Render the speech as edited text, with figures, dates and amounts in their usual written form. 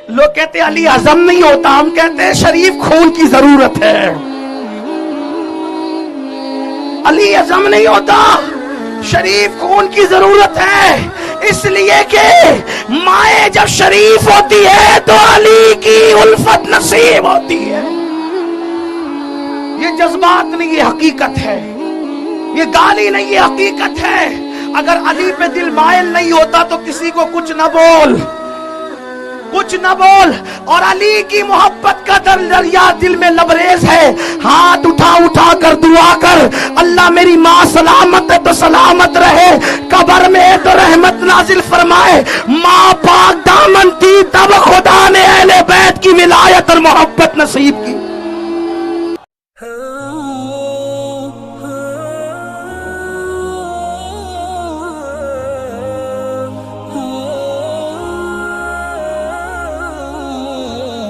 लोग कहते अली हजम नहीं होता, हम कहते हैं शरीफ खून की जरूरत है। अली हजम नहीं होता, शरीफ खून की जरूरत है। इसलिए कि माए जब शरीफ होती है तो अली की उल्फत नसीब होती है। ये जज्बात नहीं, ये हकीकत है। ये गाली नहीं, ये हकीकत है। अगर अली पे दिल मायल नहीं होता तो किसी को कुछ न बोल, कुछ न बोल। और अली की मोहब्बत का दरिया दिल में लबरेज है। हाथ उठा उठा कर दुआ कर, अल्लाह मेरी माँ सलामत है तो सलामत रहे, कब्र में है तो रहमत नाजिल फरमाए। माँ पाक दामन थी तब खुदा ने अहले बैत की विलायत और मोहब्बत नसीब की।